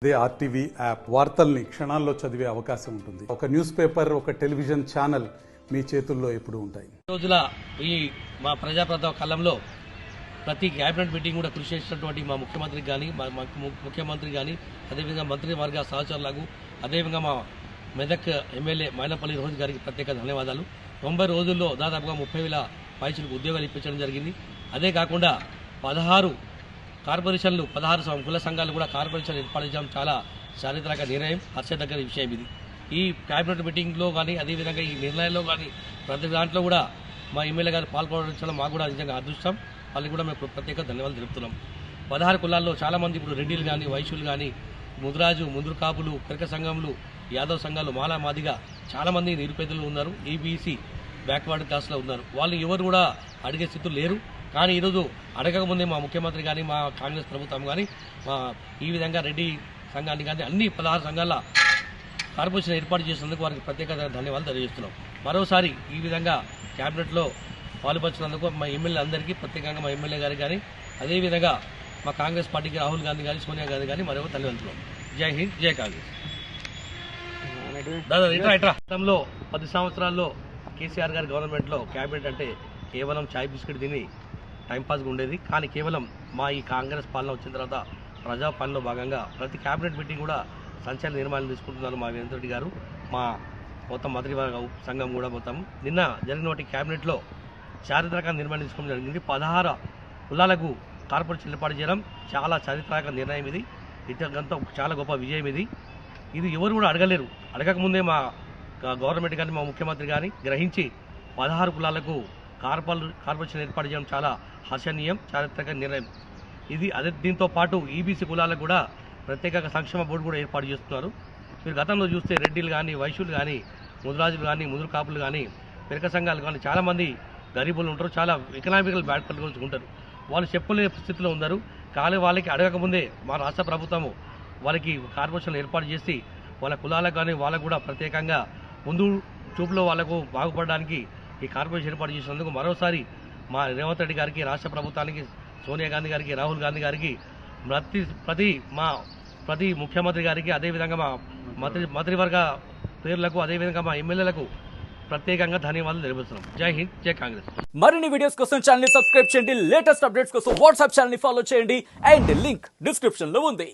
అదే RTV app వార్తల్ని క్షణాల్లో చదివే అవకాశం ఉంటుంది. ఒక న్యూస్ పేపర్, ఒక టెలివిజన్ ఛానల్ మీ చేతుల్లో ఎప్పుడూ ఉంటాయి. రోజుల ఈ మా ప్రజాప్రభుత్వ కాలంలో ప్రతి క్యాబినెట్ మీటింగ్ కూడా కృషి చేసినటువంటి మా ముఖ్యమంత్రికి కానీ ముఖ్యమంత్రి కానీ అదేవిధంగా మంత్రివర్గ సహచరులకు అదేవిధంగా మా మెదక్ ఎమ్మెల్యే మైనపల్లి రోహిత్ గారికి ప్రత్యేక ధన్యవాదాలు. 90 రోజుల్లో దాదాపుగా 30,000 పైసలకు ఉద్యోగాలు ఇప్పించడం జరిగింది. అదే కాకుండా 16 కార్పొరేషన్లు 16 కుల సంఘాలు కూడా కార్పొరేషన్ ఏర్పాటు చేయడం చాలా చారిత్రక నిర్ణయం, హర్షదగ్గర విషయం ఇది. ఈ క్యాబినెట్ మీటింగ్లో కానీ అదేవిధంగా ఈ నిర్ణయంలో కానీ ప్రతి దాంట్లో కూడా మా ఎమ్మెల్యే గారు పాల్గొనడం మాకు కూడా నిజంగా అదృష్టం. వాళ్ళకి కూడా మేము ప్రత్యేక ధన్యవాదాలు తెలుపుతున్నాం. 16 కులాల్లో చాలామంది ఇప్పుడు రెడ్డిలు కానీ వైశ్యులు కానీ ముదురాజు ముందురు కాపులు పెరక సంఘంలు యాదవ్ సంఘాలు మాలా మాదిగా చాలామంది నిరుపేదలు ఉన్నారు. ఈబీసీ బ్యాక్వర్డ్ క్లాస్లో ఉన్నారు. వాళ్ళు ఎవరు కూడా అడిగే స్థితులు లేరు. కానీ ఈరోజు అడగకముందే మా ముఖ్యమంత్రి కానీ మా కాంగ్రెస్ ప్రభుత్వం కానీ మా ఈ విధంగా రెడ్డి సంఘాన్ని కానీ అన్ని 16 సంఘాల కార్పొరేషన్ ఏర్పాటు చేసినందుకు వారికి ప్రత్యేక ధన్యవాదాలు తెలియజేస్తున్నాం. మరోసారి ఈ విధంగా క్యాబినెట్లో పాల్పంచినందుకు మా ఎమ్మెల్యే అందరికీ ప్రత్యేకంగా మా ఎమ్మెల్యే గారికి కానీ అదేవిధంగా మా కాంగ్రెస్ పార్టీకి రాహుల్ గాంధీ కానీ సోనియా గాంధీ కానీ మరొక ధన్యవాదాలు. జై హింద్, జై కాంగ్రెస్. గతంలో 10 సంవత్సరాల్లో కేసీఆర్ గారి గవర్నమెంట్లో క్యాబినెట్ అంటే కేవలం చాయ్ బిస్కెట్ తిని టైంపాస్గా ఉండేది. కానీ కేవలం మా ఈ కాంగ్రెస్ పాలన వచ్చిన తర్వాత ప్రజా పాలనలో భాగంగా ప్రతి క్యాబినెట్ మీటింగ్ కూడా సంచలన నిర్మాణాలు తీసుకుంటున్నారు మా వీరేంద్ర రెడ్డి గారు, మా మొత్తం మంత్రివర్గ సంఘం కూడా మొత్తం. నిన్న జరిగినటువంటి క్యాబినెట్లో చారిత్రక నిర్మాణం తీసుకోవడం జరిగింది. 16 కులాలకు కార్పొరేషన్ ఏర్పాటు చేయడం చాలా చారిత్రక నిర్ణయం ఇది. ఇదంతా చాలా గొప్ప విజయం ఇది. ఇది ఎవరు కూడా అడగలేరు. అడగకముందే మా గవర్నమెంట్ కానీ మా ముఖ్యమంత్రి కానీ గ్రహించి 16 కులాలకు కార్పొరేషన్ ఏర్పాటు చేయడం చాలా హర్షణీయం, చారిత్రక నిర్ణయం ఇది. అదే దీంతో పాటు ఈబీసీ కులాలకు కూడా ప్రత్యేక సంక్షేమ బోర్డు కూడా ఏర్పాటు చేస్తున్నారు. మీరు గతంలో చూస్తే రెడ్డిలు కానీ వైశ్యులు కానీ ముదురాజులు కానీ ముదురు కాపులు కానీ పెరక సంఘాలు కానీ చాలామంది గరీబులు ఉంటారు, చాలా ఎకనామికల్ బ్యాక్వర్డ్ ఉంటారు. వాళ్ళు చెప్పుకునే స్థితిలో ఉన్నారు. కానీ వాళ్ళకి అడగకముందే మా రాష్ట్ర ప్రభుత్వము వాళ్ళకి కార్పొరేషన్లు ఏర్పాటు చేసి వాళ్ళ కులాలకు కానీ వాళ్ళకు కూడా ప్రత్యేకంగా ముందు చూపులో వాళ్ళకు బాగుపడడానికి ఈ కార్పొరేషన్ ఏర్పాటు చేసినందుకు మరోసారి మా రేవంత్ రెడ్డి గారికి, రాష్ట్ర ప్రభుత్వానికి, సోనియా గాంధీ గారికి, రాహుల్ గాంధీ గారికి, ప్రతి ముఖ్యమంత్రి గారికి, అదేవిధంగా మా మంత్రివర్గ పేర్లకు, అదేవిధంగా మా ఎమ్మెల్యేలకు ప్రత్యేకంగా ధన్యవాదాలు తెలుపుతున్నాం. జై హింద్, జై కాంగ్రెస్. మరిన్ని వీడియోస్ కోసం ఛానల్ ని సబ్స్క్రైబ్ చేయండి. లేటెస్ట్ అప్డేట్స్ కోసం వాట్సాప్ ఛానల్ ని ఫాలో చేయండి. అండ్ లింక్ డిస్క్రిప్షన్ లో ఉంది.